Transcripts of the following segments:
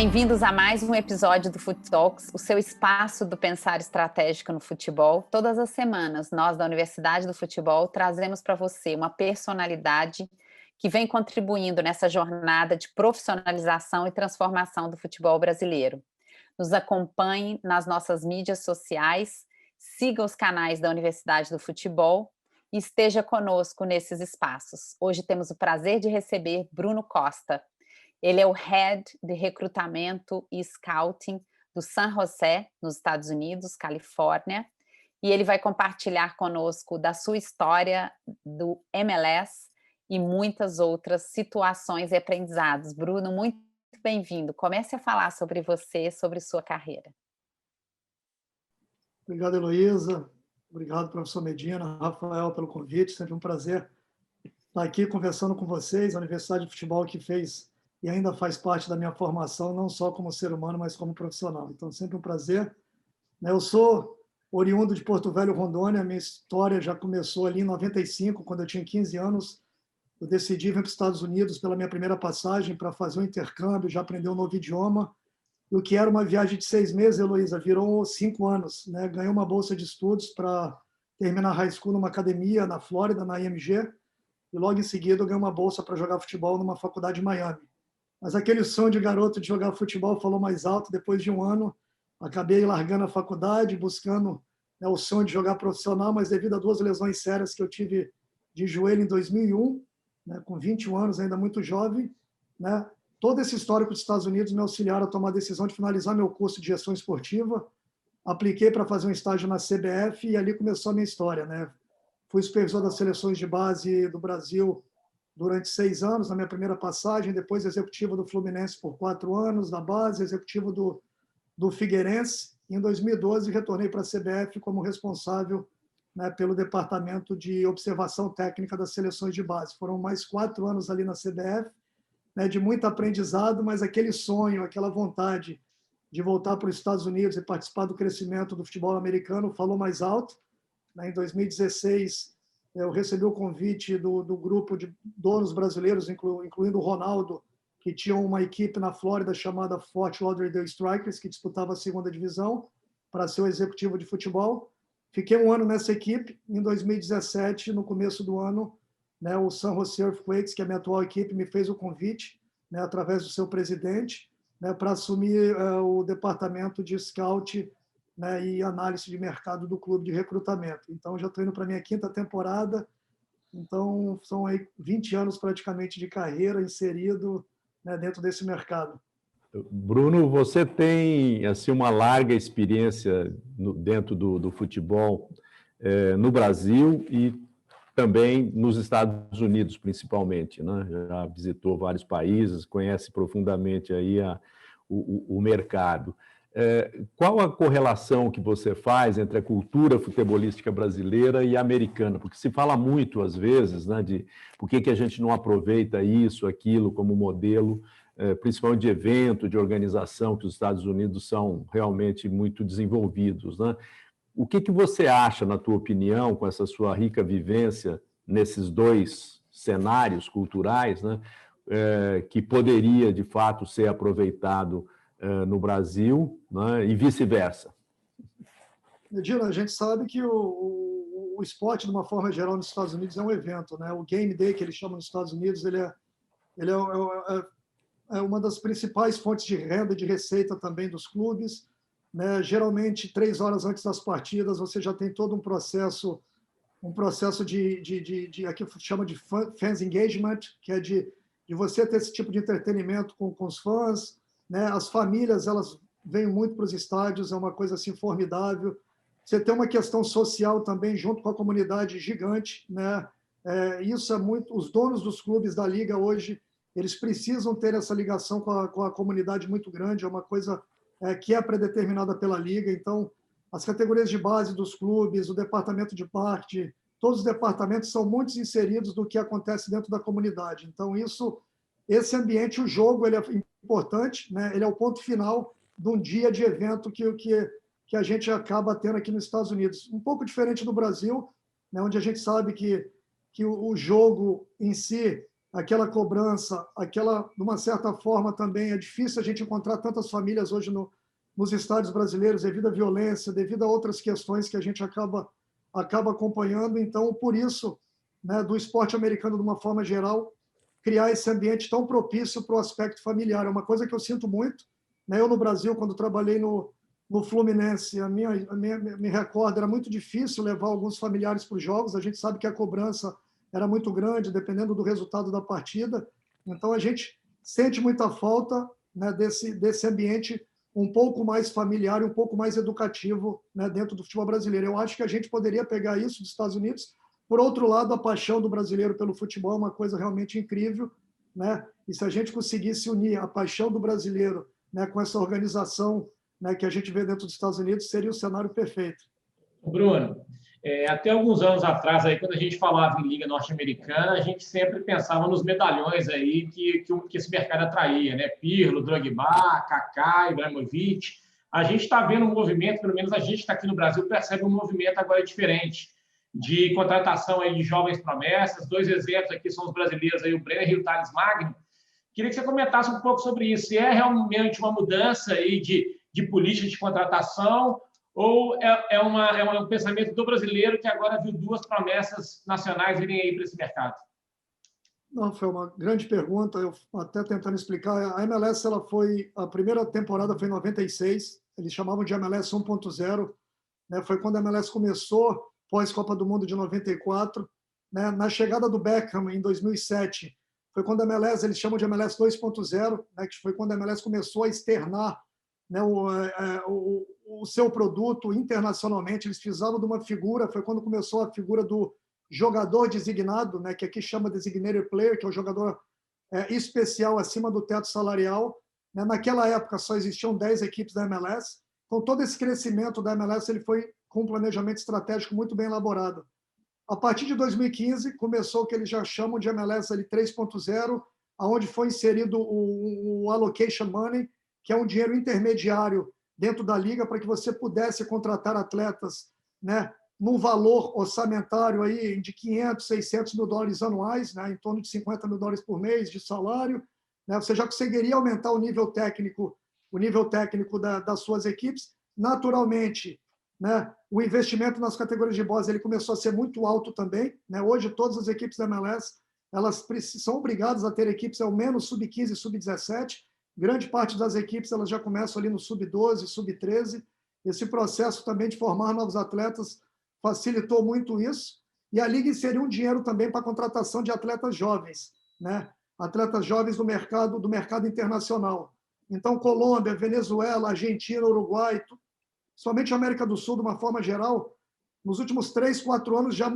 Bem-vindos a mais um episódio do Fut Talks, o seu espaço do pensar estratégico no futebol. Todas as semanas, nós da Universidade do Futebol trazemos para você uma personalidade que vem contribuindo nessa jornada de profissionalização e transformação do futebol brasileiro. Nos acompanhe nas nossas mídias sociais, siga os canais da Universidade do Futebol e esteja conosco nesses espaços. Hoje temos o prazer de receber Bruno Costa. Ele é o Head de Recrutamento e Scouting do San José, nos Estados Unidos, Califórnia, e ele vai compartilhar conosco da sua história do MLS e muitas outras situações e aprendizados. Bruno, muito bem-vindo. Comece a falar sobre você, sobre sua carreira. Obrigado, Heloísa. Obrigado, professor Medina, Rafael, pelo convite. Sempre um prazer estar aqui conversando com vocês. A Universidade de Futebol que fez e ainda faz parte da minha formação, não só como ser humano, mas como profissional. Então, sempre um prazer. Eu sou oriundo de Porto Velho, Rondônia. A minha história já começou ali em 95, quando eu tinha 15 anos. Eu decidi vir para os Estados Unidos pela minha primeira passagem para fazer um intercâmbio, já aprender um novo idioma. E o que era uma viagem de 6 meses, Heloísa, virou 5 anos. Ganhei uma bolsa de estudos para terminar high school numa academia na Flórida, na IMG. E logo em seguida eu ganhei uma bolsa para jogar futebol numa faculdade em Miami. Mas aquele sonho de garoto de jogar futebol falou mais alto. Depois de um ano, acabei largando a faculdade, buscando o sonho de jogar profissional, mas devido a 2 lesões sérias que eu tive de joelho em 2001, com 21 anos, ainda muito jovem, todo esse histórico dos Estados Unidos me auxiliaram a tomar a decisão de finalizar meu curso de gestão esportiva. Apliquei para fazer um estágio na CBF e ali começou a minha história. Fui supervisor das seleções de base do Brasil durante 6 anos, na minha primeira passagem, depois executivo do Fluminense por 4 anos, da base, executivo do Figueirense. Em 2012, retornei para a CBF como responsável pelo departamento de observação técnica das seleções de base. Foram mais 4 anos ali na CBF, de muito aprendizado, mas aquele sonho, aquela vontade de voltar para os Estados Unidos e participar do crescimento do futebol americano falou mais alto. Em 2016, eu recebi o convite do grupo de donos brasileiros, incluindo o Ronaldo, que tinha uma equipe na Flórida chamada Fort Lauderdale Strikers, que disputava a 2ª divisão, para ser o executivo de futebol. Fiquei um ano nessa equipe. Em 2017, no começo do ano, o San Jose Earthquakes, que é a minha atual equipe, me fez o convite, através do seu presidente, para assumir o departamento de scout e análise de mercado do clube de recrutamento. Então, já estou indo para a minha 5ª temporada. Então, são aí 20 anos praticamente de carreira inserido dentro desse mercado. Bruno, você tem assim, uma larga experiência dentro do futebol no Brasil e também nos Estados Unidos, principalmente, Já visitou vários países, conhece profundamente aí o mercado. Qual a correlação que você faz entre a cultura futebolística brasileira e americana? Porque se fala muito, às vezes, de por que a gente não aproveita isso, aquilo como modelo, principalmente de evento, de organização, que os Estados Unidos são realmente muito desenvolvidos. O que você acha, na tua opinião, com essa sua rica vivência nesses 2 cenários culturais, que poderia, de fato, ser aproveitado no Brasil, e vice-versa? Medina, a gente sabe que o esporte, de uma forma geral, nos Estados Unidos é um evento. O Game Day, que eles chamam nos Estados Unidos, ele é uma das principais fontes de renda, de receita também dos clubes. Geralmente, 3 horas antes das partidas, você já tem todo um processo de aqui chama de fans engagement, que é de você ter esse tipo de entretenimento com os fãs. As famílias, elas vêm muito para os estádios, é uma coisa assim formidável. Você tem uma questão social também junto com a comunidade gigante. Isso é muito. Os donos dos clubes da liga hoje, eles precisam ter essa ligação com a comunidade muito grande, é uma coisa que é predeterminada pela liga. Então, as categorias de base dos clubes, o departamento de marketing, todos os departamentos são muito inseridos do que acontece dentro da comunidade. Então, esse ambiente, o jogo, ele é importante, ele é o ponto final de um dia de evento que a gente acaba tendo aqui nos Estados Unidos. Um pouco diferente do Brasil, onde a gente sabe que o jogo em si aquela cobrança, de uma certa forma também, é difícil a gente encontrar tantas famílias hoje nos estádios brasileiros devido à violência, devido a outras questões que a gente acaba acompanhando. Então, por isso, né, do esporte americano, de uma forma geral, criar esse ambiente tão propício para o aspecto familiar. É uma coisa que eu sinto muito. Né? Eu, no Brasil, quando trabalhei no Fluminense, me recordo, era muito difícil levar alguns familiares para os jogos. A gente sabe que a cobrança era muito grande, dependendo do resultado da partida. Então, a gente sente muita falta, né, desse ambiente um pouco mais familiar e um pouco mais educativo, né, dentro do futebol brasileiro. Eu acho que a gente poderia pegar isso dos Estados Unidos. Por outro lado, a paixão do brasileiro pelo futebol é uma coisa realmente incrível, né? E se a gente conseguisse unir a paixão do brasileiro, né, com essa organização, né, que a gente vê dentro dos Estados Unidos, seria o cenário perfeito. Bruno, até alguns anos atrás, aí, quando a gente falava em Liga Norte-Americana, a gente sempre pensava nos medalhões aí que esse mercado atraía, né? Pirlo, Drogba, Kaká, Ibrahimovic. A gente está vendo um movimento, pelo menos a gente está aqui no Brasil, percebe um movimento agora diferente, de contratação aí de jovens promessas. 2 exemplos aqui são os brasileiros, aí, o Brenner e o Thales Magno. Queria que você comentasse um pouco sobre isso. Se é realmente uma mudança aí de política de contratação ou é um pensamento do brasileiro que agora viu 2 promessas nacionais virem aí para esse mercado? Não, foi uma grande pergunta. Eu até tentando explicar. A MLS, a primeira temporada foi em 96. Eles chamavam de MLS 1.0. Né? Foi quando a MLS começou, pós-Copa do Mundo de 94. Né? Na chegada do Beckham, em 2007, foi quando a MLS, eles chamam de MLS 2.0, né? Que foi quando a MLS começou a externar, né, o seu produto internacionalmente. Eles precisavam de uma figura, foi quando começou a figura do jogador designado, né, que aqui chama designated player, que é o jogador especial acima do teto salarial. Né? Naquela época só existiam 10 equipes da MLS, então todo esse crescimento da MLS ele foi com um planejamento estratégico muito bem elaborado. A partir de 2015 começou o que eles já chamam de MLS 3.0, onde foi inserido o allocation money, que é um dinheiro intermediário dentro da liga para que você pudesse contratar atletas, né, num valor orçamentário aí de 500, 600 mil dólares anuais, né, em torno de 50 mil dólares por mês de salário. Né, você já conseguiria aumentar o nível técnico das suas equipes. Naturalmente, né, o investimento nas categorias de base ele começou a ser muito alto também. Né? Hoje, todas as equipes da MLS elas são obrigadas a ter equipes ao menos sub-15 e sub-17. Grande parte das equipes elas já começam ali no sub-12, sub-13. Esse processo também de formar novos atletas facilitou muito isso. E a Liga inseriu um dinheiro também para a contratação de atletas jovens, né? Atletas jovens do mercado internacional. Então, Colômbia, Venezuela, Argentina, Uruguai, somente a América do Sul, de uma forma geral, nos últimos 3, 4 anos já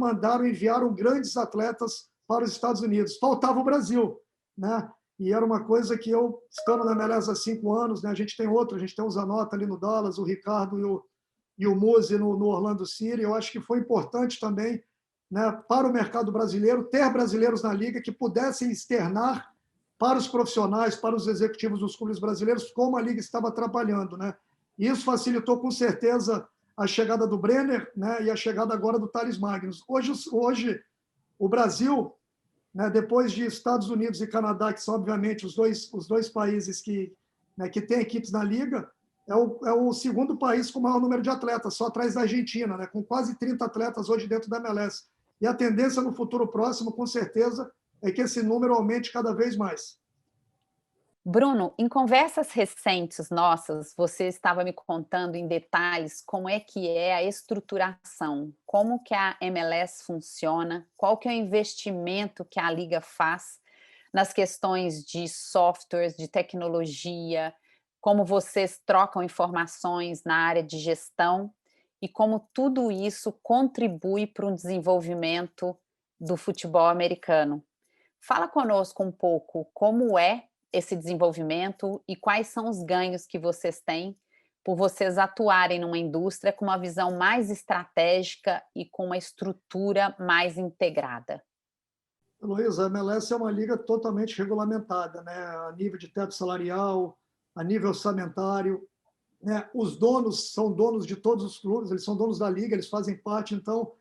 enviaram grandes atletas para os Estados Unidos. Faltava o Brasil, né? E era uma coisa que eu, estando na MLS há 5 anos, né, a gente tem o Zanota ali no Dallas, o Ricardo e o Muzi no Orlando City. Eu acho que foi importante também, né, para o mercado brasileiro, ter brasileiros na liga que pudessem externar para os profissionais, para os executivos dos clubes brasileiros, como a liga estava atrapalhando, né? Isso facilitou, com certeza, a chegada do Brenner, né, e a chegada agora do Thales Magnus. Hoje o Brasil, né, depois de Estados Unidos e Canadá, que são, obviamente, os dois países que têm equipes na liga, é o segundo país com o maior número de atletas, só atrás da Argentina, né, com quase 30 atletas hoje dentro da MLS. E a tendência no futuro próximo, com certeza, é que esse número aumente cada vez mais. Bruno, em conversas recentes nossas, você estava me contando em detalhes como é que é a estruturação, como que a MLS funciona, qual que é o investimento que a Liga faz nas questões de softwares, de tecnologia, como vocês trocam informações na área de gestão e como tudo isso contribui para o desenvolvimento do futebol americano. Fala conosco um pouco como é esse desenvolvimento e quais são os ganhos que vocês têm por vocês atuarem numa indústria com uma visão mais estratégica e com uma estrutura mais integrada. Luísa, a MLS é uma liga totalmente regulamentada, né? A nível de teto salarial, a nível orçamentário. Né? Os donos são donos de todos os clubes, eles são donos da liga, eles fazem parte, então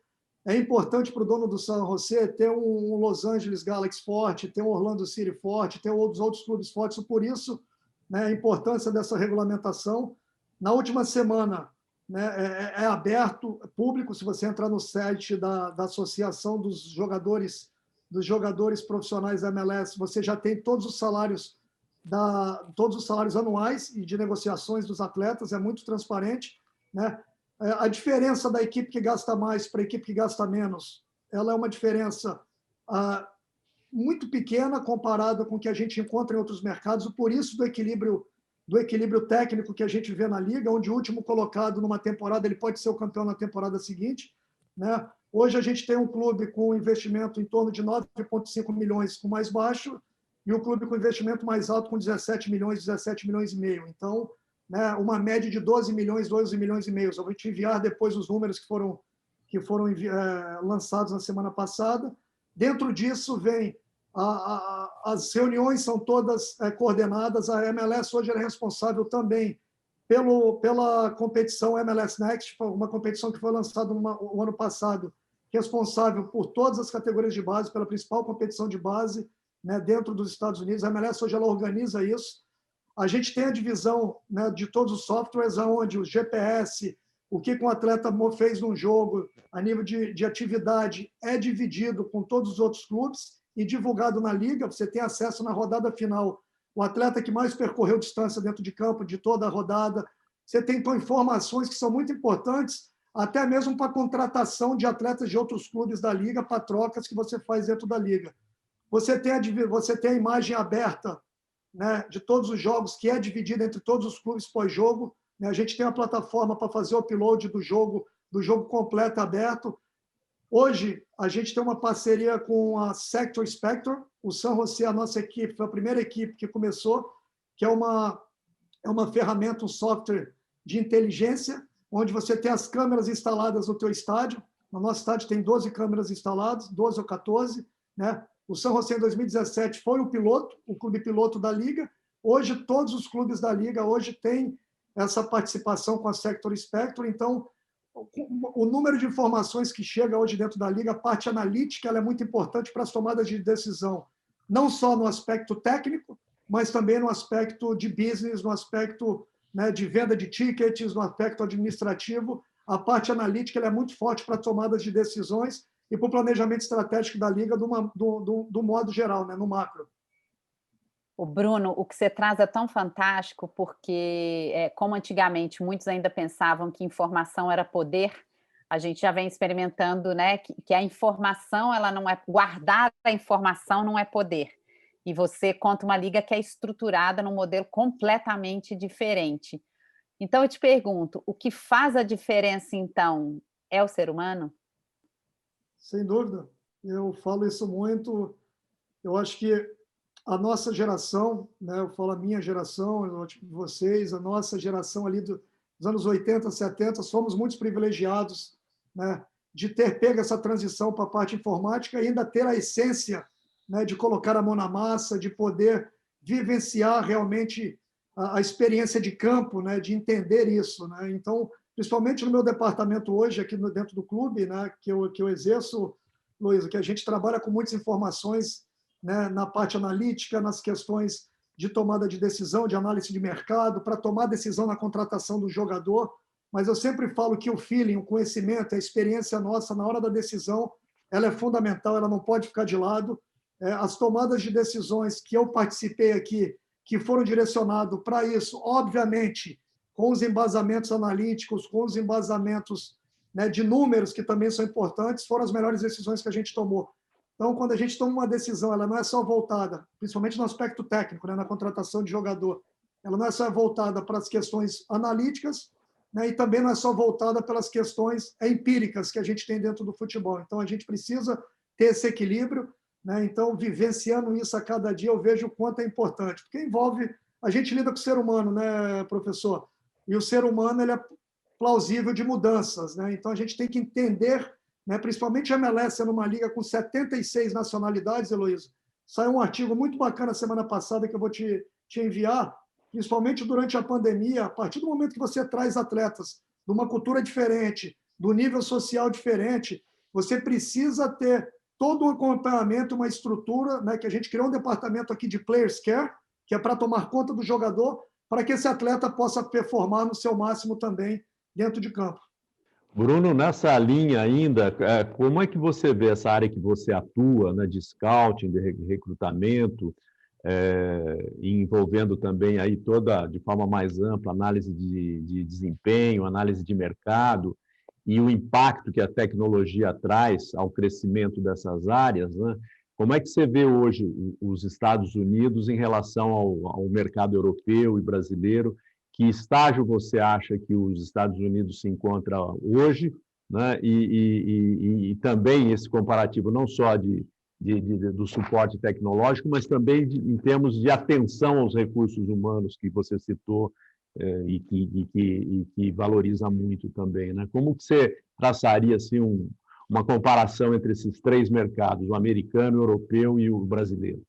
É importante para o dono do San José ter um Los Angeles Galaxy forte, ter um Orlando City forte, ter outros clubes fortes. Por isso, né, a importância dessa regulamentação. Na última semana, né, é aberto, público, se você entrar no site da Associação dos Jogadores Profissionais da MLS, você já tem todos os salários anuais e de negociações dos atletas, é muito transparente, né? A diferença da equipe que gasta mais para a equipe que gasta menos, ela é uma diferença muito pequena comparada com o que a gente encontra em outros mercados, por isso do equilíbrio técnico que a gente vê na Liga, onde o último colocado numa temporada ele pode ser o campeão na temporada seguinte, né? Hoje a gente tem um clube com investimento em torno de 9,5 milhões com mais baixo e o clube com investimento mais alto com 17 milhões e meio. Então, né, uma média de 12 milhões e meio. Eu vou te enviar depois os números que foram lançados na semana passada. Dentro disso vem as reuniões são todas coordenadas. A MLS hoje é responsável também pela competição MLS Next, uma competição que foi lançada no ano passado, responsável por todas as categorias de base, pela principal competição de base, né, dentro dos Estados Unidos. A MLS hoje ela organiza isso. A gente tem a divisão, né, de todos os softwares, onde o GPS, o que um atleta fez num jogo, a nível de atividade, é dividido com todos os outros clubes e divulgado na Liga. Você tem acesso na rodada final, o atleta que mais percorreu distância dentro de campo, de toda a rodada. Você tem, então, informações que são muito importantes, até mesmo para a contratação de atletas de outros clubes da Liga, para trocas que você faz dentro da Liga. Você tem a imagem aberta, né, de todos os jogos, que é dividida entre todos os clubes pós-jogo. Né? A gente tem uma plataforma para fazer o upload do jogo completo aberto. Hoje, a gente tem uma parceria com a Sector Spector. O San José, a nossa equipe, foi a primeira equipe que começou, que é uma ferramenta, um software de inteligência, onde você tem as câmeras instaladas no teu estádio. No nosso estádio tem 12 câmeras instaladas, 12 ou 14, né? O San José, em 2017, foi o clube piloto da Liga. Hoje, todos os clubes da Liga hoje têm essa participação com a Sector Spector. Então, o número de informações que chega hoje dentro da Liga, a parte analítica, ela é muito importante para as tomadas de decisão, não só no aspecto técnico, mas também no aspecto de business, no aspecto, né, de venda de tickets, no aspecto administrativo. A parte analítica ela é muito forte para tomadas de decisões e para o planejamento estratégico da Liga do modo geral, né, no macro. O Bruno, o que você traz é tão fantástico, porque, como antigamente muitos ainda pensavam que informação era poder, a gente já vem experimentando, né, que a informação, ela não é, guardar a informação não é poder. E você conta uma liga que é estruturada num modelo completamente diferente. Então, eu te pergunto, o que faz a diferença, então, é o ser humano? Sem dúvida. Eu falo isso muito. Eu acho que a nossa geração, né, eu falo a minha geração, vocês, a nossa geração ali dos anos 80, 70, somos muito privilegiados, né, de ter pego essa transição para a parte informática e ainda ter a essência, né, de colocar a mão na massa, de poder vivenciar realmente a experiência de campo, né, de entender isso. Né? Então, principalmente no meu departamento hoje, aqui dentro do clube, né, que eu exerço, Luiz, que a gente trabalha com muitas informações, né, na parte analítica, nas questões de tomada de decisão, de análise de mercado, para tomar decisão na contratação do jogador. Mas eu sempre falo que o feeling, o conhecimento, a experiência nossa na hora da decisão, ela é fundamental, ela não pode ficar de lado. As tomadas de decisões que eu participei aqui, que foram direcionadas para isso, obviamente, com os embasamentos analíticos, com os embasamentos, né, de números, que também são importantes, foram as melhores decisões que a gente tomou. Então, quando a gente toma uma decisão, ela não é só voltada, principalmente no aspecto técnico, né, na contratação de jogador, ela não é só voltada para as questões analíticas, né, e também não é só voltada pelas questões empíricas que a gente tem dentro do futebol. Então, a gente precisa ter esse equilíbrio, né? Então, vivenciando isso a cada dia, eu vejo o quanto é importante, porque envolve... A gente lida com o ser humano, né, professor? E o ser humano ele é plausível de mudanças, né? Então, a gente tem que entender, né, principalmente a MLS sendo uma liga com 76 nacionalidades, Heloísa. Saiu um artigo muito bacana semana passada que eu vou te enviar, principalmente durante a pandemia, a partir do momento que você traz atletas de uma cultura diferente, do nível social diferente, você precisa ter todo um acompanhamento, uma estrutura, né, que a gente criou um departamento aqui de Players Care, que é para tomar conta do jogador, para que esse atleta possa performar no seu máximo também dentro de campo. Bruno, nessa linha ainda, como é que você vê essa área que você atua, né, de scouting, de recrutamento, envolvendo também aí toda, de forma mais ampla, análise de desempenho, análise de mercado e o impacto que a tecnologia traz ao crescimento dessas áreas, né? Como é que você vê hoje os Estados Unidos em relação ao mercado europeu e brasileiro? Que estágio você acha que os Estados Unidos se encontra hoje, né? E também esse comparativo não só do suporte tecnológico, mas também em termos de atenção aos recursos humanos que você citou e que valoriza muito também, né? Como que você traçaria assim, uma comparação entre esses três mercados, o americano, o europeu e o brasileiro?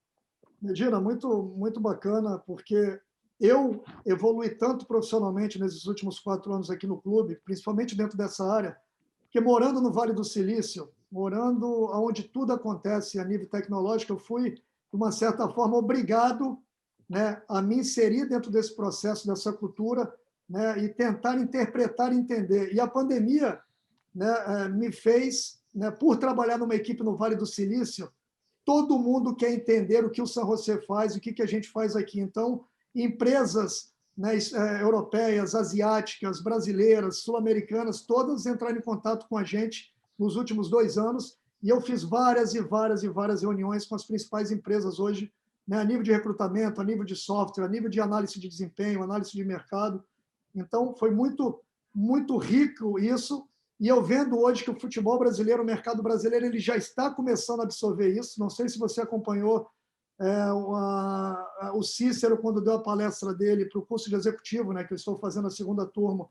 Medina, muito bacana, porque eu evolui tanto profissionalmente nesses últimos 4 anos aqui no clube, principalmente dentro dessa área, porque morando no Vale do Silício, morando onde tudo acontece a nível tecnológico, eu fui, de uma certa forma, obrigado, né, a me inserir dentro desse processo, dessa cultura, né, e tentar interpretar e entender. E a pandemia, né, me fez, né, por trabalhar numa equipe no Vale do Silício, todo mundo quer entender o que o San José faz, o que a gente faz aqui. Então, empresas, né, europeias, asiáticas, brasileiras, sul-americanas, todas entraram em contato com a gente nos últimos 2 anos, e eu fiz várias reuniões com as principais empresas hoje, né, a nível de recrutamento, a nível de software, a nível de análise de desempenho, análise de mercado. Então, foi muito rico isso, e eu vendo hoje que o futebol brasileiro, o mercado brasileiro, ele já está começando a absorver isso. Não sei se você acompanhou o Cícero, quando deu a palestra dele para o curso de executivo, né, que eu estou fazendo a 2ª turma.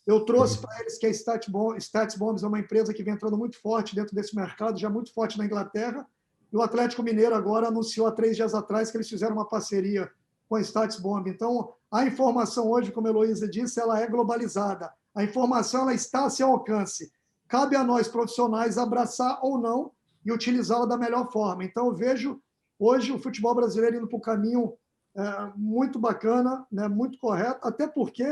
Eu trouxe para eles que a StatsBombs é uma empresa que vem entrando muito forte dentro desse mercado, já muito forte na Inglaterra, e o Atlético Mineiro agora anunciou há 3 dias atrás que eles fizeram uma parceria com a StatsBomb. Então, a informação hoje, como a Heloísa disse, ela é globalizada. A informação ela está a seu alcance. Cabe a nós, profissionais, abraçar ou não e utilizá-la da melhor forma. Então, eu vejo hoje o futebol brasileiro indo para o caminho muito bacana, né, muito correto, até porque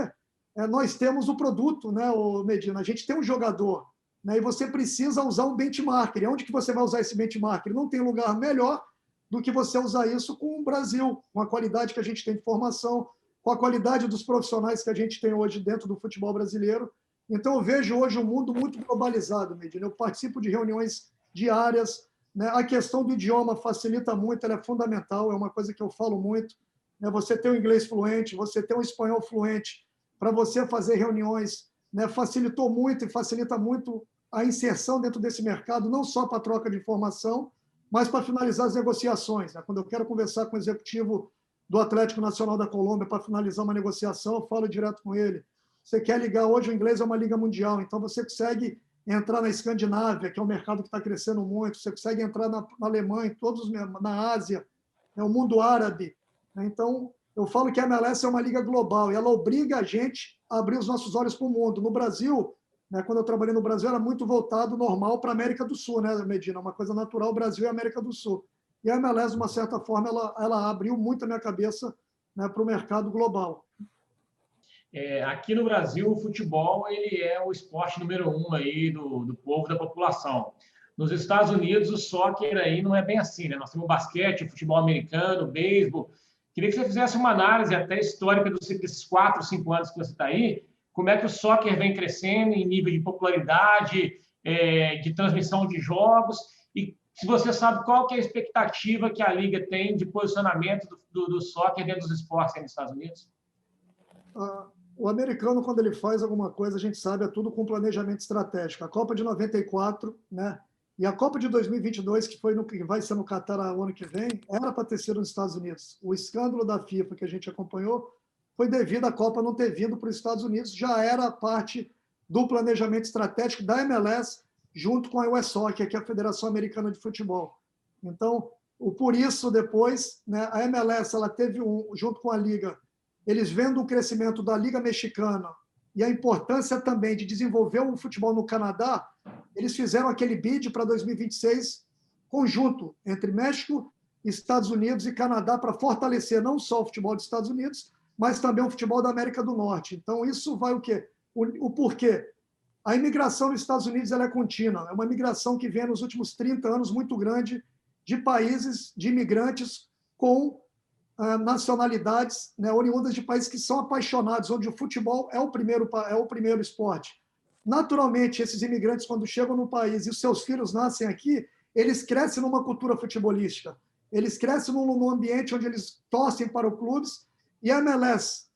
nós temos o produto, né, Medina? A gente tem um jogador, né, e você precisa usar um benchmarker. E onde que você vai usar esse benchmarker? Não tem lugar melhor do que você usar isso com o Brasil, com a qualidade que a gente tem de formação, com a qualidade dos profissionais que a gente tem hoje dentro do futebol brasileiro. Então, eu vejo hoje um mundo muito globalizado, Medina. Eu participo de reuniões diárias, né? A questão do idioma facilita muito, ela é fundamental, é uma coisa que eu falo muito. Né? Você ter um inglês fluente, você ter um espanhol fluente, para você fazer reuniões, né? Facilitou muito e facilita muito a inserção dentro desse mercado, não só para a troca de informação, mas para finalizar as negociações. Né? Quando eu quero conversar com o executivo do Atlético Nacional da Colômbia para finalizar uma negociação, eu falo direto com ele. Você quer ligar hoje, o inglês é uma liga mundial, então você consegue entrar na Escandinávia, que é um mercado que está crescendo muito, você consegue entrar na Alemanha, na Ásia, né, o mundo árabe. Né? Então, eu falo que a MLS é uma liga global e ela obriga a gente a abrir os nossos olhos para o mundo. No Brasil, né, quando eu trabalhei no Brasil, era muito voltado normal para a América do Sul, né, Medina? Uma coisa natural, Brasil e América do Sul. E a MLS, de uma certa forma, ela abriu muito a minha cabeça, né, para o mercado global. Aqui no Brasil, o futebol ele é o esporte número 1 aí do povo, da população. Nos Estados Unidos, o soccer aí não é bem assim, né? Nós temos o basquete, o futebol americano, o beisebol. Queria que você fizesse uma análise até histórica desses 4, 5 anos que você está aí, como é que o soccer vem crescendo em nível de popularidade, de transmissão de jogos, e se você sabe qual que é a expectativa que a Liga tem de posicionamento do soccer dentro dos esportes aí nos Estados Unidos. O americano, quando ele faz alguma coisa, a gente sabe, é tudo com planejamento estratégico. A Copa de 94, né? E a Copa de 2022, que vai ser no Catar o ano que vem, era para ter sido nos Estados Unidos. O escândalo da FIFA que a gente acompanhou foi devido à Copa não ter vindo para os Estados Unidos, já era parte do planejamento estratégico da MLS, junto com a US Soccer, que é a Federação Americana de Futebol. Então, por isso, depois, né, a MLS ela teve, junto com a Liga, eles vendo o crescimento da Liga Mexicana e a importância também de desenvolver o futebol no Canadá, eles fizeram aquele bid para 2026 conjunto entre México, Estados Unidos e Canadá para fortalecer não só o futebol dos Estados Unidos, mas também o futebol da América do Norte. Então, isso vai o quê? O porquê? A imigração nos Estados Unidos ela é contínua. É uma imigração que vem nos últimos 30 anos muito grande de países, de imigrantes com nacionalidades, né, oriundas de países que são apaixonados, onde o futebol é o primeiro esporte. Naturalmente, esses imigrantes, quando chegam no país e os seus filhos nascem aqui, eles crescem numa cultura futebolística. Eles crescem num ambiente onde eles torcem para os clubes. E a MLS,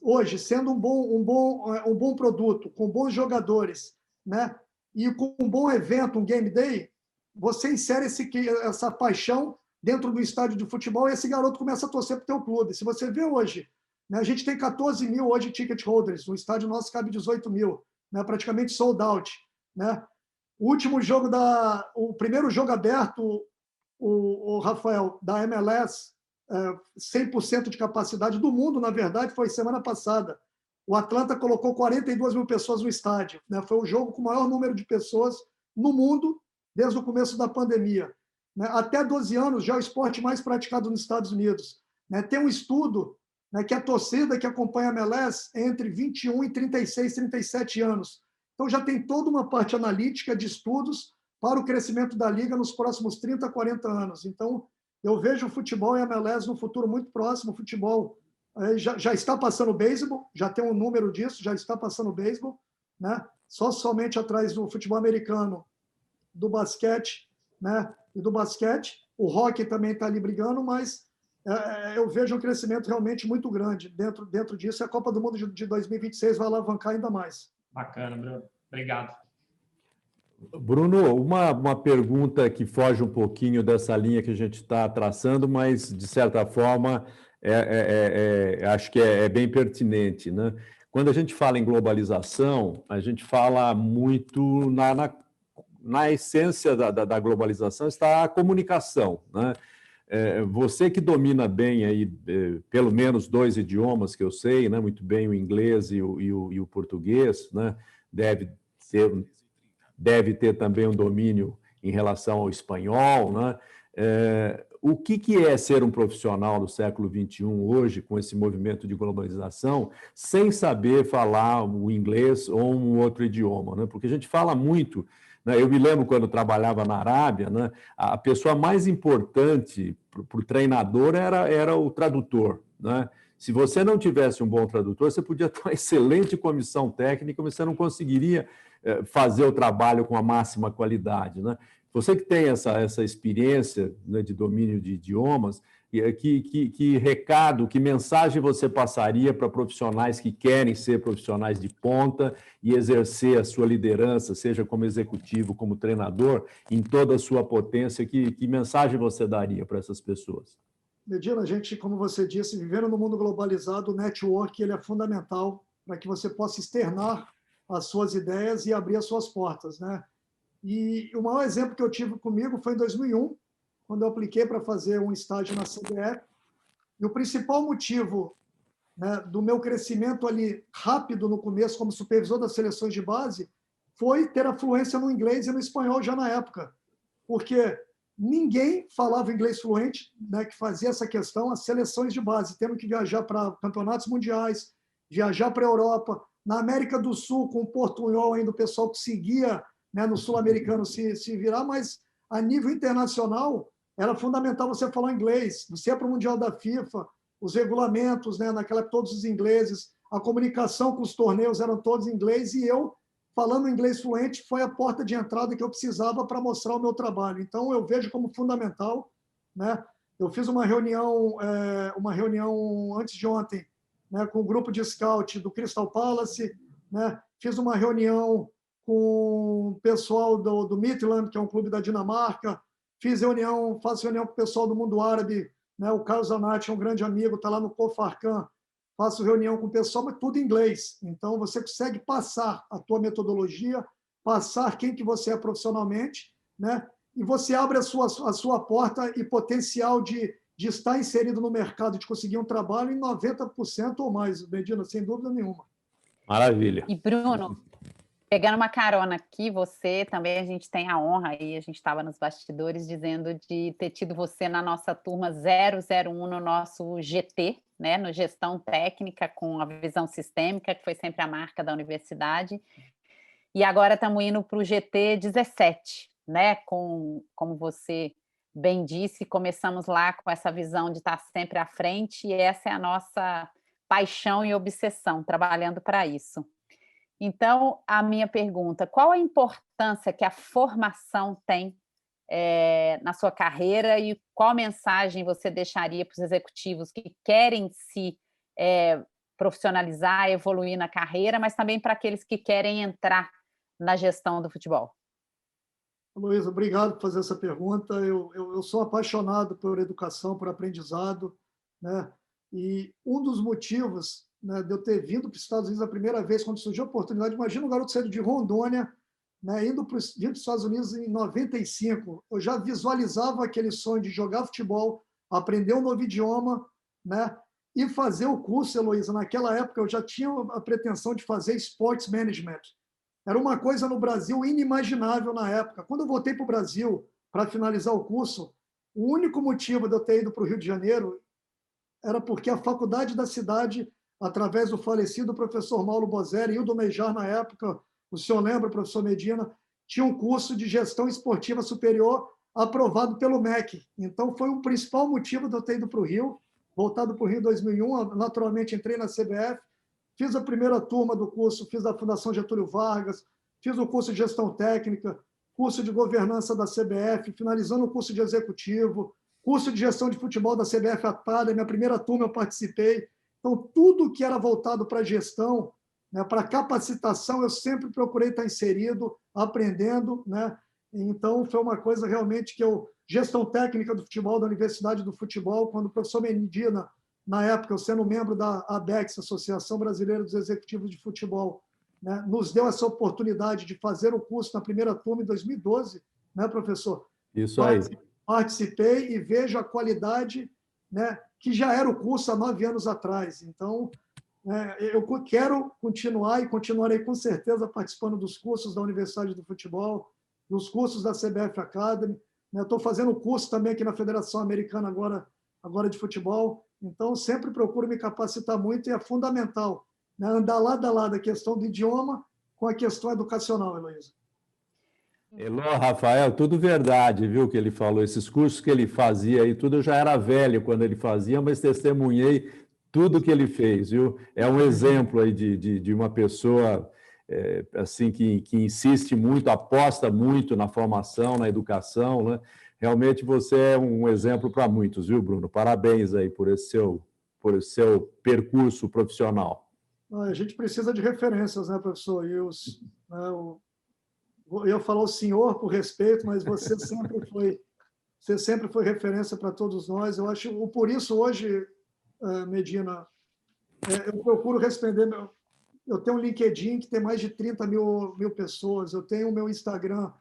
hoje, sendo um bom produto, com bons jogadores, né, e com um bom evento, um game day, você insere essa paixão dentro do estádio de futebol e esse garoto começa a torcer para o teu clube. Se você vê hoje, né, a gente tem 14 mil hoje ticket holders, no estádio nosso cabe 18 mil, né, praticamente sold out. Né? O primeiro jogo aberto, o Rafael, da MLS, 100% de capacidade do mundo, na verdade, foi semana passada. O Atlanta colocou 42 mil pessoas no estádio. Né? Foi o jogo com o maior número de pessoas no mundo desde o começo da pandemia. Né? Até 12 anos já é o esporte mais praticado nos Estados Unidos. Né? Tem um estudo, né, que a torcida que acompanha a MLS é entre 21 e 36, 37 anos. Então já tem toda uma parte analítica de estudos para o crescimento da liga nos próximos 30, 40 anos. Então, eu vejo o futebol e a MLS no futuro muito próximo. O futebol já está passando o beisebol, já tem um número disso, já está passando o beisebol, né? Somente atrás do futebol americano, do basquete, né? E do basquete. O hóquei também está ali brigando, mas eu vejo um crescimento realmente muito grande dentro disso. E a Copa do Mundo de 2026 vai alavancar ainda mais. Bacana, Bruno. Obrigado. Bruno, uma pergunta que foge um pouquinho dessa linha que a gente está traçando, mas, de certa forma, acho que é bem pertinente. Né? Quando a gente fala em globalização, a gente fala muito na essência da globalização está a comunicação. Né? Você que domina bem aí, pelo menos 2 idiomas que eu sei, né? Muito bem o inglês e o português, né? Deve ter também um domínio em relação ao espanhol. Né? O que é ser um profissional do século XXI hoje, com esse movimento de globalização, sem saber falar o inglês ou um outro idioma? Né? Porque a gente fala muito, né? Eu me lembro quando eu trabalhava na Arábia, né? A pessoa mais importante para o treinador era o tradutor. Né? Se você não tivesse um bom tradutor, você podia ter uma excelente comissão técnica, mas você não conseguiria fazer o trabalho com a máxima qualidade. Né? Você que tem essa experiência, né, de domínio de idiomas, que recado, que mensagem você passaria para profissionais que querem ser profissionais de ponta e exercer a sua liderança, seja como executivo, como treinador, em toda a sua potência? Que mensagem você daria para essas pessoas? Medina, a gente, como você disse, vivendo no mundo globalizado, o network ele é fundamental para que você possa externar as suas ideias e abrir as suas portas. Né? E o maior exemplo que eu tive comigo foi em 2001, quando eu apliquei para fazer um estágio na CBF. E o principal motivo, né, do meu crescimento ali rápido no começo, como supervisor das seleções de base, foi ter a fluência no inglês e no espanhol já na época. Porque ninguém falava inglês fluente, né, que fazia essa questão, as seleções de base, tendo que viajar para campeonatos mundiais, viajar para a Europa. Na América do Sul, com o portunhol ainda, o pessoal conseguia, né, no sul-americano se virar, mas a nível internacional era fundamental você falar inglês. Você ia para o Mundial da FIFA, os regulamentos, né, naquela todos os ingleses, a comunicação com os torneios eram todos em inglês, e eu, falando inglês fluente, foi a porta de entrada que eu precisava para mostrar o meu trabalho. Então, eu vejo como fundamental. Né? Eu fiz uma reunião antes de ontem, né, com o grupo de scout do Crystal Palace, né? Fiz uma reunião com o pessoal do Midland, que é um clube da Dinamarca, faço reunião com o pessoal do mundo árabe, né? O Carlos Zanatti é um grande amigo, está lá no Cofarcan, faço reunião com o pessoal, mas tudo em inglês. Então, você consegue passar a tua metodologia, passar quem que você é profissionalmente, né? E você abre a sua porta e potencial de estar inserido no mercado, de conseguir um trabalho em 90% ou mais, Medina, sem dúvida nenhuma. Maravilha. E, Bruno, Pegando uma carona aqui, você também, a gente tem a honra, aí a gente estava nos bastidores dizendo de ter tido você na nossa turma 001 no nosso GT, né, no Gestão Técnica com a Visão Sistêmica, que foi sempre a marca da universidade, e agora estamos indo para o GT 17, né, como você bem disse, começamos lá com essa visão de estar sempre à frente, e essa é a nossa paixão e obsessão, trabalhando para isso. Então, a minha pergunta, qual a importância que a formação tem na sua carreira e qual mensagem você deixaria para os executivos que querem se profissionalizar, evoluir na carreira, mas também para aqueles que querem entrar na gestão do futebol? Luísa, obrigado por fazer essa pergunta. Eu sou apaixonado por educação, por aprendizado, né? E um dos motivos, né, de eu ter vindo para os Estados Unidos a primeira vez, quando surgiu a oportunidade, imagina um garoto saindo de Rondônia, né, vindo para os Estados Unidos em 95, eu já visualizava aquele sonho de jogar futebol, aprender um novo idioma, né, e fazer o curso, Heloísa. Naquela época, eu já tinha a pretensão de fazer Sports Management. Era uma coisa no Brasil inimaginável na época. Quando eu voltei para o Brasil para finalizar o curso, o único motivo de eu ter ido para o Rio de Janeiro era porque a faculdade da cidade, através do falecido professor Mauro Bozelli e o do Meijar na época, o senhor lembra, professor Medina, tinha um curso de gestão esportiva superior aprovado pelo MEC. Então, foi um principal motivo de eu ter ido para o Rio, voltado para o Rio em 2001, naturalmente entrei na CBF, fiz a primeira turma do curso, fiz da Fundação Getúlio Vargas, fiz o curso de gestão técnica, curso de governança da CBF, finalizando o curso de executivo, curso de gestão de futebol da CBF Academy, minha primeira turma eu participei. Então, tudo que era voltado para a gestão, né, para capacitação, eu sempre procurei estar inserido, aprendendo, né? Então, foi uma coisa realmente que eu... Gestão técnica do futebol, da Universidade do Futebol, quando o professor Medina, na época, eu sendo membro da ABEX, Associação Brasileira dos Executivos de Futebol, né, nos deu essa oportunidade de fazer o curso na primeira turma em 2012, né, professor? Isso aí. Participei e vejo a qualidade, né, que já era o curso há 9 anos atrás. Então, eu quero continuar e continuarei com certeza participando dos cursos da Universidade do Futebol, dos cursos da CBF Academy. Estou fazendo curso também aqui na Federação Americana agora de futebol. Então, sempre procuro me capacitar muito e é fundamental, né, andar lado a lado a questão do idioma com a questão educacional, Heloísa. Elô, Rafael, tudo verdade, viu, que ele falou. Esses cursos que ele fazia e tudo, eu já era velho quando ele fazia, mas testemunhei tudo que ele fez, viu? É um exemplo aí de uma pessoa assim que insiste muito, aposta muito na formação, na educação, né? Realmente você é um exemplo para muitos, viu, Bruno? Parabéns aí por esse seu percurso profissional. A gente precisa de referências, né, professor? E eu ia falar o senhor por respeito, mas você sempre foi referência para todos nós. Eu acho, por isso hoje, Medina, eu procuro responder. Eu tenho um LinkedIn que tem mais de 30 mil pessoas, eu tenho o meu Instagram.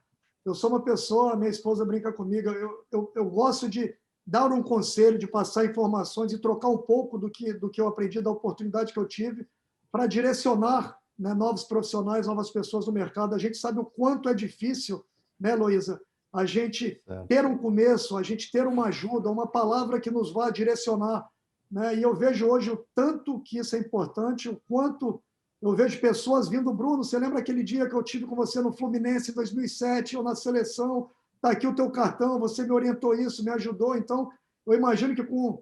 Eu sou uma pessoa, minha esposa brinca comigo, eu gosto de dar um conselho, de passar informações e trocar um pouco do que eu aprendi, da oportunidade que eu tive, para direcionar, né, novos profissionais, novas pessoas no mercado. A gente sabe o quanto é difícil, né, Heloísa, a gente ter um começo, a gente ter uma ajuda, uma palavra que nos vá direcionar, né? E eu vejo hoje o tanto que isso é importante, o quanto eu vejo pessoas vindo. Bruno, você lembra aquele dia que eu tive com você no Fluminense em 2007, ou na seleção? Está aqui o teu cartão, você me orientou isso, me ajudou. Então, eu imagino que com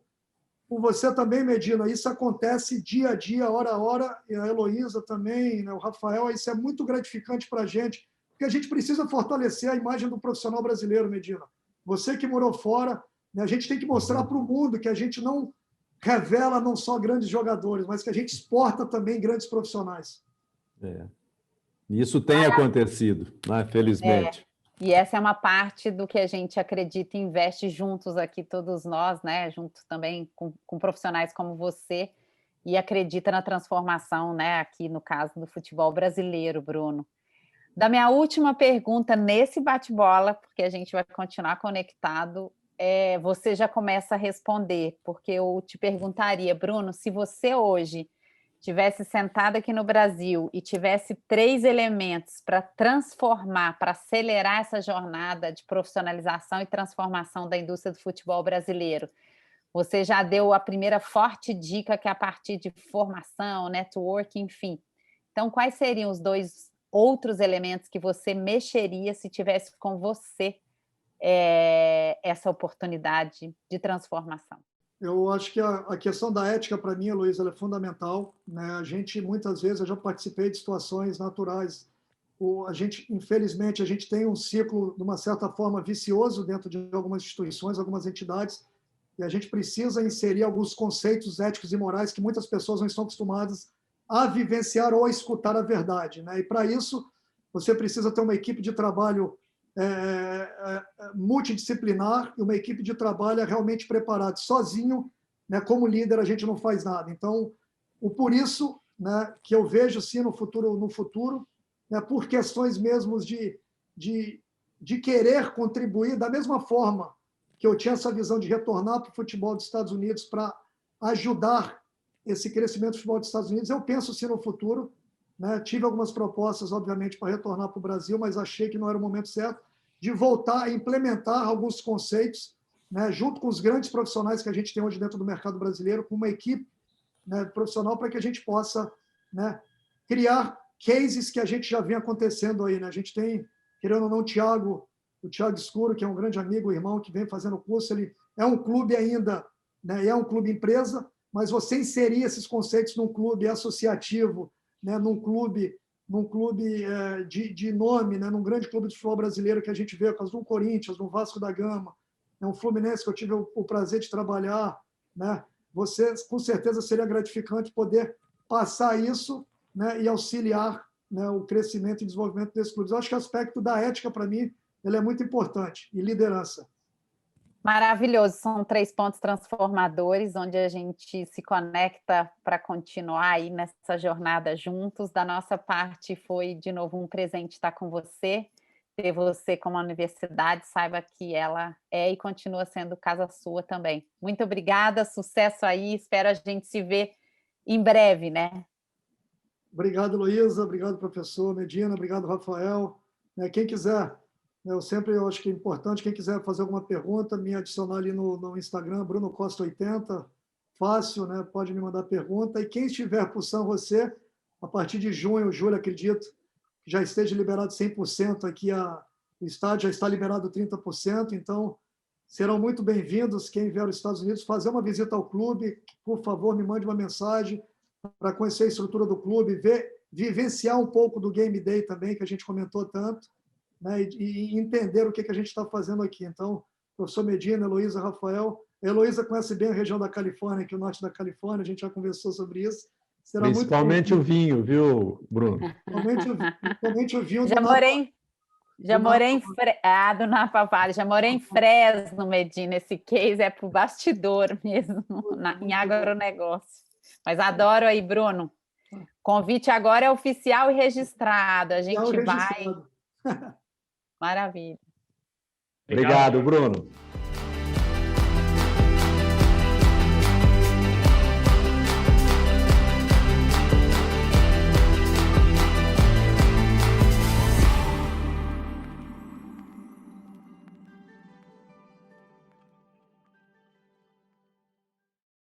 você também, Medina, isso acontece dia a dia, hora a hora, e a Heloísa também, né, o Rafael, isso é muito gratificante para a gente, porque a gente precisa fortalecer a imagem do profissional brasileiro, Medina. Você que morou fora, né, a gente tem que mostrar para o mundo que a gente não revela não só grandes jogadores, mas que a gente exporta também grandes profissionais. Isso tem acontecido, né? Felizmente. E essa é uma parte do que a gente acredita e investe juntos aqui, todos nós, né? Junto também com profissionais como você, e acredita na transformação, né? Aqui no caso do futebol brasileiro, Bruno. Da minha última pergunta nesse bate-bola, porque a gente vai continuar conectado, você já começa a responder, porque eu te perguntaria, Bruno, se você hoje tivesse sentado aqui no Brasil e tivesse 3 elementos para transformar, para acelerar essa jornada de profissionalização e transformação da indústria do futebol brasileiro, você já deu a primeira forte dica, que é a partir de formação, network, enfim. Então, quais seriam os 2 outros elementos que você mexeria se tivesse com você essa oportunidade de transformação? Eu acho que a questão da ética, para mim, Heloísa, ela é fundamental, né? A gente, muitas vezes, eu já participei de situações naturais. Infelizmente, a gente tem um ciclo, de uma certa forma, vicioso dentro de algumas instituições, algumas entidades, e a gente precisa inserir alguns conceitos éticos e morais que muitas pessoas não estão acostumadas a vivenciar ou a escutar a verdade, né? E, para isso, você precisa ter uma equipe de trabalho multidisciplinar e uma equipe de trabalho realmente preparada. Sozinho, né, como líder, a gente não faz nada. Então, por isso, né, que eu vejo sim no futuro, né, por questões mesmo de querer contribuir, da mesma forma que eu tinha essa visão de retornar para o futebol dos Estados Unidos para ajudar esse crescimento do futebol dos Estados Unidos, eu penso sim no futuro. Né? Tive algumas propostas, obviamente, para retornar para o Brasil, mas achei que não era o momento certo de voltar a implementar alguns conceitos, né, junto com os grandes profissionais que a gente tem hoje dentro do mercado brasileiro, com uma equipe, né, profissional, para que a gente possa, né, criar cases que a gente já vem acontecendo aí. Né? A gente tem, querendo ou não, o Thiago Escuro, que é um grande amigo, irmão, que vem fazendo o curso. Ele é um clube ainda, né, é um clube empresa, mas você inserir esses conceitos num clube associativo, né, num clube de nome, né, num grande clube de futebol brasileiro que a gente vê, caso do Corinthians, do Vasco da Gama, né, um Fluminense que eu tive o prazer de trabalhar, né, você, com certeza, seria gratificante poder passar isso, né, e auxiliar, né, o crescimento e desenvolvimento desses clubes. Eu acho que o aspecto da ética, para mim, ele é muito importante, e liderança. Maravilhoso, são 3 pontos transformadores, onde a gente se conecta para continuar aí nessa jornada juntos. Da nossa parte, foi, de novo, um presente estar com você, ter você como universidade, saiba que ela é e continua sendo casa sua também. Muito obrigada, sucesso aí, espero a gente se ver em breve, né? Obrigado, Heloísa, obrigado, professor Medina, obrigado, Rafael. Quem quiser... Eu acho que é importante, quem quiser fazer alguma pergunta, me adicionar ali no Instagram, Bruno Costa 80, fácil, né? Pode me mandar pergunta. E quem estiver por São José, a partir de junho, julho, acredito, que já esteja liberado 100% aqui, o estádio já está liberado 30%, então serão muito bem-vindos quem vier aos Estados Unidos fazer uma visita ao clube. Por favor, me mande uma mensagem para conhecer a estrutura do clube, vivenciar um pouco do Game Day também, que a gente comentou tanto, né, e entender o que a gente está fazendo aqui. Então, professor Medina, Heloísa, Rafael. A Heloísa conhece bem a região da Califórnia, aqui o norte da Califórnia, a gente já conversou sobre isso. Será principalmente muito... o vinho, viu, Bruno? Principalmente o vinho já morei em do Napa Valley, já morei em Fresno, Medina. Esse case é para o bastidor mesmo, em agronegócio. Mas adoro aí, Bruno. Convite agora é oficial e registrado. A gente vai... Maravilha. Obrigado, Bruno.